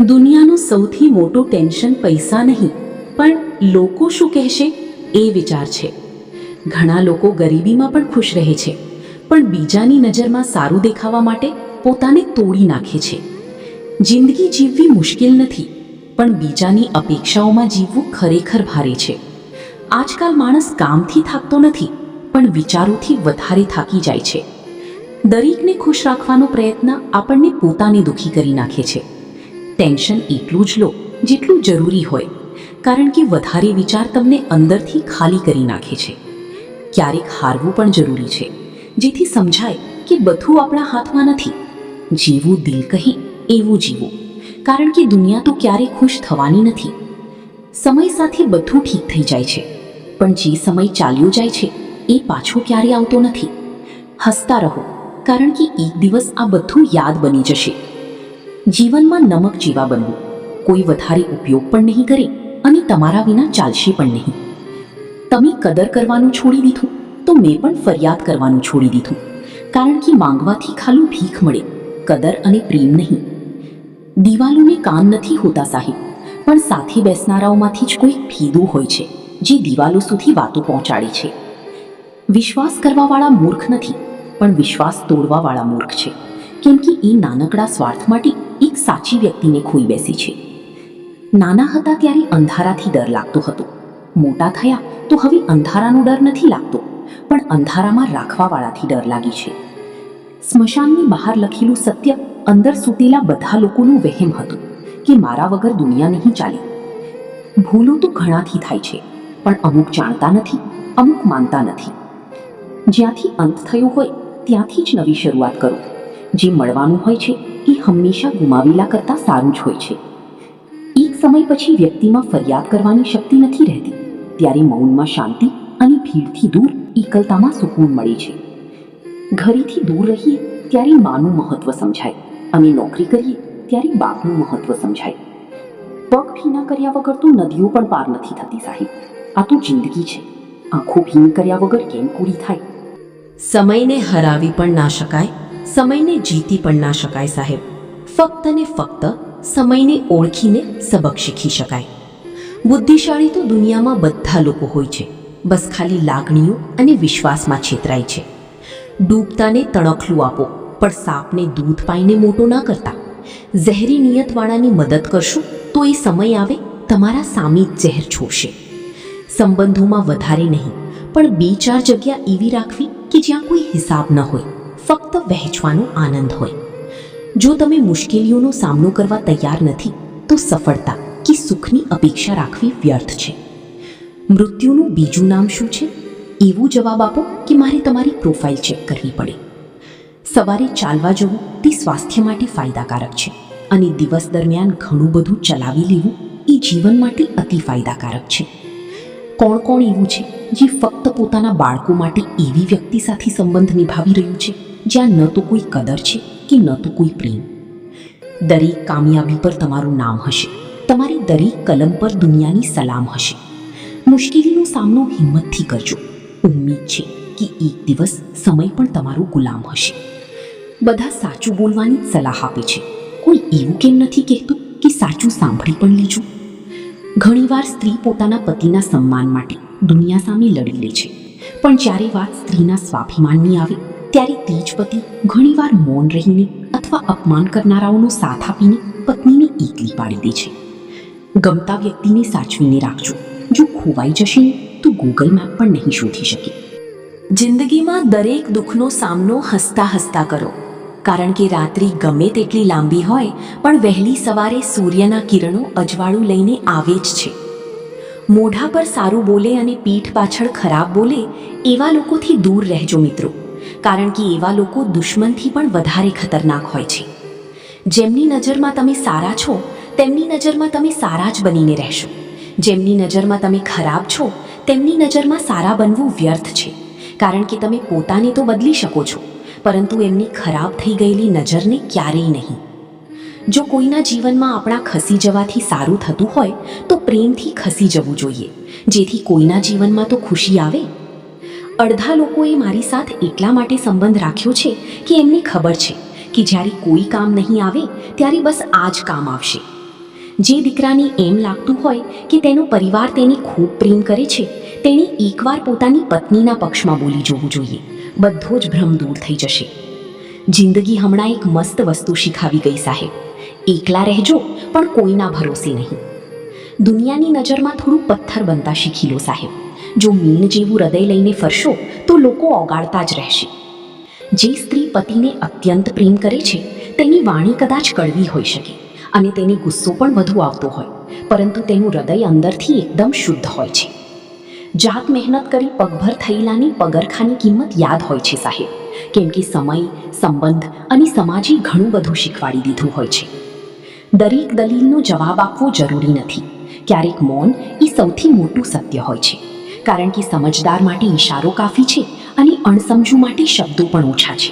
દુનિયાનું સૌથી મોટું ટેન્શન પૈસા નહીં, પણ લોકો શું કહેશે એ વિચાર છે. ઘણા લોકો ગરીબીમાં પણ ખુશ રહે છે, પણ બીજાની નજરમાં સારું દેખાવા માટે પોતાને તોડી નાખે છે. જિંદગી જીવવી મુશ્કેલ નથી, પણ બીજાની અપેક્ષાઓમાં જીવવું ખરેખર ભારે છે. આજકાલ માણસ કામથી થાકતો નથી, પણ વિચારોથી વધારે થાકી જાય છે. દરેકને ખુશ રાખવાનો પ્રયત્ન આપણને પોતાને દુઃખી કરી નાખે છે. ટેન્શન એટલું જ લો જેટલું જરૂરી હોય, કારણ કે વધારે વિચાર તમને અંદરથી ખાલી કરી નાખે છે. ક્યારેક હારવું પણ જરૂરી છે, જેથી સમજાય કે બધું આપણા હાથમાં નથી. જીવવું દિલ કહે એવું જીવવું, કારણ કે દુનિયા તો ક્યારેય ખુશ થવાની નથી. સમય સાથે બધું ઠીક થઈ જાય છે, પણ જે સમય ચાલ્યો જાય છે એ પાછો ક્યારેય આવતો નથી. હસતા રહો, કારણ કે એક દિવસ આ બધું યાદ બની જશે. જીવનમાં નમક જેવા બનવું, કોઈ વધારે ઉપયોગ પણ નહીં કરે અને તમારા વિના ચાલશે પણ નહીં. તમે કદર કરવાનું છોડી દીધું તો મેં પણ ફરિયાદ કરવાનું છોડી દીધું, કારણ કે માંગવાથી ખાલી ભીખ મળે, કદર અને પ્રેમ નહીં. દિવાલોને કાન નથી હોતા સાહેબ, પણ સાથે બેસનારાઓમાંથી જ કોઈ ફીદું હોય છે જે દિવાલો સુધી વાતો પહોંચાડે છે. વિશ્વાસ કરવાવાળા મૂર્ખ નથી, પણ વિશ્વાસ તોડવાવાળા મૂર્ખ છે, કેમ કે એ નાનકડા સ્વાર્થ માટે એક સાચી વ્યક્તિને ખોઈ બેસી છે. નાના હતા ત્યારે અંધારાથી ડર લાગતો હતો, મોટા થયા તો હવે અંધારાનો ડર નથી લાગતો, પણ અંધારામાં રાખવાવાળાથી ડર લાગી છે. સ્મશાનની બહાર લખેલું સત્ય અંદર સૂતેલા બધા લોકોનું વહેમ હતું કે મારા વગર દુનિયા નહીં ચાલે. ભૂલો તો ઘણાથી થાય છે, પણ અમુક જાણતા નથી, અમુક માનતા નથી. જ્યાંથી અંત થયો હોય ત્યાંથી જ નવી શરૂઆત કરો. જે મળવાનું હોય છે એ હંમેશા ગુમાવેલા કરતાં સારું જ હોય છે. એક સમય પછી વ્યક્તિમાં ફરિયાદ કરવાની શક્તિ નથી રહેતી, ત્યારે મૌનમાં શાંતિ અને ભીડથી દૂર એકલતામાં સુકૂન મળે છે. ઘરેથી દૂર રહીએ ત્યારે માનું મહત્વ સમજાય, અને નોકરી કરીએ ત્યારે બાપનું મહત્વ સમજાય. પગ ભીના કર્યા વગર તો નદીઓ પણ પાર નથી થતી સાહેબ. આ તો જિંદગી છે, આંખો ભીની કર્યા વગર કેમ પૂરી થાય? સમયને હરાવી પણ ના શકાય, સમયને જીતી પણ ના શકાય સાહેબ. ફક્ત ને ફક્ત સમયને ઓળખીને સબક શીખી શકાય. બુદ્ધિશાળી તો દુનિયામાં બધા લોકો હોય છે, બસ ખાલી લાગણીઓ અને વિશ્વાસમાં છેતરાય છે. ડૂબતાને તણખલું આપો, પણ સાપને દૂધ પાઈને મોટો ના કરતા. ઝેરી નિયતવાળાની મદદ કરશો તો એ સમય આવે તમારા સામે જ ઝેર છોડશે. સંબંધોમાં વધારે નહીં, પણ 2-4 જગ્યા એવી રાખવી કે જ્યાં કોઈ હિસાબ ન હોય, ફક્ત વહેંચવાનો આનંદ હોય. જો તમે મુશ્કેલીઓનો સામનો કરવા તૈયાર નથી, તો સફળતા કે સુખની અપેક્ષા રાખવી વ્યર્થ છે. મૃત્યુનું બીજું નામ શું છે? એવું જવાબ આપો કે મારે તમારી પ્રોફાઇલ ચેક કરવી પડે. સવારે ચાલવા જવું તે સ્વાસ્થ્ય માટે ફાયદાકારક છે, અને દિવસ દરમિયાન ઘણું બધું ચલાવી લેવું એ જીવન માટે અતિ ફાયદાકારક છે. કોણ કોણ એવું છે જે ફક્ત પોતાના બાળકો માટે એવી વ્યક્તિ સાથે સંબંધ નિભાવી રહ્યું છે જ્યાં ન તો કોઈ કદર છે કે ન તો કોઈ પ્રેમ? દરેક કામયાબી પર તમારું નામ હશે, તમારી દરેક કલમ પર દુનિયાની સલામ હશે. મુશ્કેલીનો સામનો હિંમતથી કરજો. ઉમ્મીદ છે કે એક દિવસ સમય પણ તમારો ગુલામ હશે. બધા સાચું બોલવાની જ સલાહ આપે છે, કોઈ એવું કેમ નથી કહેતું કે સાચું સાંભળી પણ લેજો? ઘણીવાર સ્ત્રી પોતાના પતિના સન્માન માટે દુનિયા સામે લડી લે છે, પણ જ્યારે વાત સ્ત્રીના સ્વાભિમાનની આવે ત્યારે તે જ પતિ ઘણીવાર મૌન રહીને અથવા અપમાન કરનારાઓનો સાથ આપીને પત્નીને એકલી પાડી દે છે. ગમતા વ્યક્તિને સાચવીને રાખજો. જો ખોવાઈ જશે તો ગૂગલ મેપ પણ નહીં શોધી શકે. જિંદગીમાં દરેક દુઃખનો સામનો હસતા હસતા કરો, કારણ કે રાત્રિ ગમે તેટલી લાંબી હોય પણ વહેલી સવારે સૂર્યના કિરણો અજવાળું લઈને આવે જ છે. મોઢા પર સારું બોલે અને પીઠ પાછળ ખરાબ બોલે એવા લોકોથી દૂર રહેજો મિત્રો, કારણ કે એવા લોકો દુશ્મનથી પણ વધારે ખતરનાક હોય છે. જેમની નજરમાં તમે સારા છો તેમની નજરમાં તમે સારા જ બનીને રહેશો. જેમની નજરમાં તમે ખરાબ છો તેમની નજરમાં સારા બનવું વ્યર્થ છે, કારણ કે તમે પોતાને તો બદલી શકો છો, પરંતુ એમની ખરાબ થઈ ગયેલી નજરને ક્યારેય નહીં. જો કોઈના જીવનમાં આપણા ખસી જવાથી સારું થતું હોય તો પ્રેમથી ખસી જવું જોઈએ, જેથી કોઈના જીવનમાં તો ખુશી આવે. અડધા લોકોએ મારી સાથે એટલા માટે સંબંધ રાખ્યો છે કે એમને ખબર છે કે જ્યારે કોઈ કામ નહીં આવે ત્યારે બસ આ જ કામ આવશે, જે દીકરાને એમ લાગતું હોય કે તેનો પરિવાર તેને ખૂબ પ્રેમ કરે છે, તેણે એકવાર પોતાની પત્નીના પક્ષમાં બોલી જોવું જોઈએ. બધો જ ભ્રમ દૂર થઈ જશે. જિંદગી હમણાં એક મસ્ત વસ્તુ શીખાવી ગઈ સાહેબ. એકલા રહેજો, પણ કોઈના ભરોસે નહીં. દુનિયાની નજરમાં થોડું પથ્થર બનતા શીખી લો સાહેબ. જો મીણ જેવું હૃદય લઈને ફરશો તો લોકો ઓગાળતા જ રહેશે. જે સ્ત્રી પતિને અત્યંત પ્રેમ કરે છે તેની વાણી કદાચ કડવી હોઈ શકે અને તેની ગુસ્સો પણ વધુ આવતો હોય, પરંતુ તેનું હૃદય અંદરથી એકદમ શુદ્ધ હોય છે. જાત મહેનત કરી પગભર થયેલાની પગરખાની કિંમત યાદ હોય છે સાહેબ, કેમ કે સમય, સંબંધ અને સમાજે ઘણું બધું શીખવાડી દીધું હોય છે. દરેક દલીલનો જવાબ આપવો જરૂરી નથી. ક્યારેક મૌન એ સૌથી મોટું સત્ય હોય છે, કારણ કે સમજદાર માટે ઈશારો કાફી છે અને અણસમજુ માટે શબ્દો પણ ઓછા છે.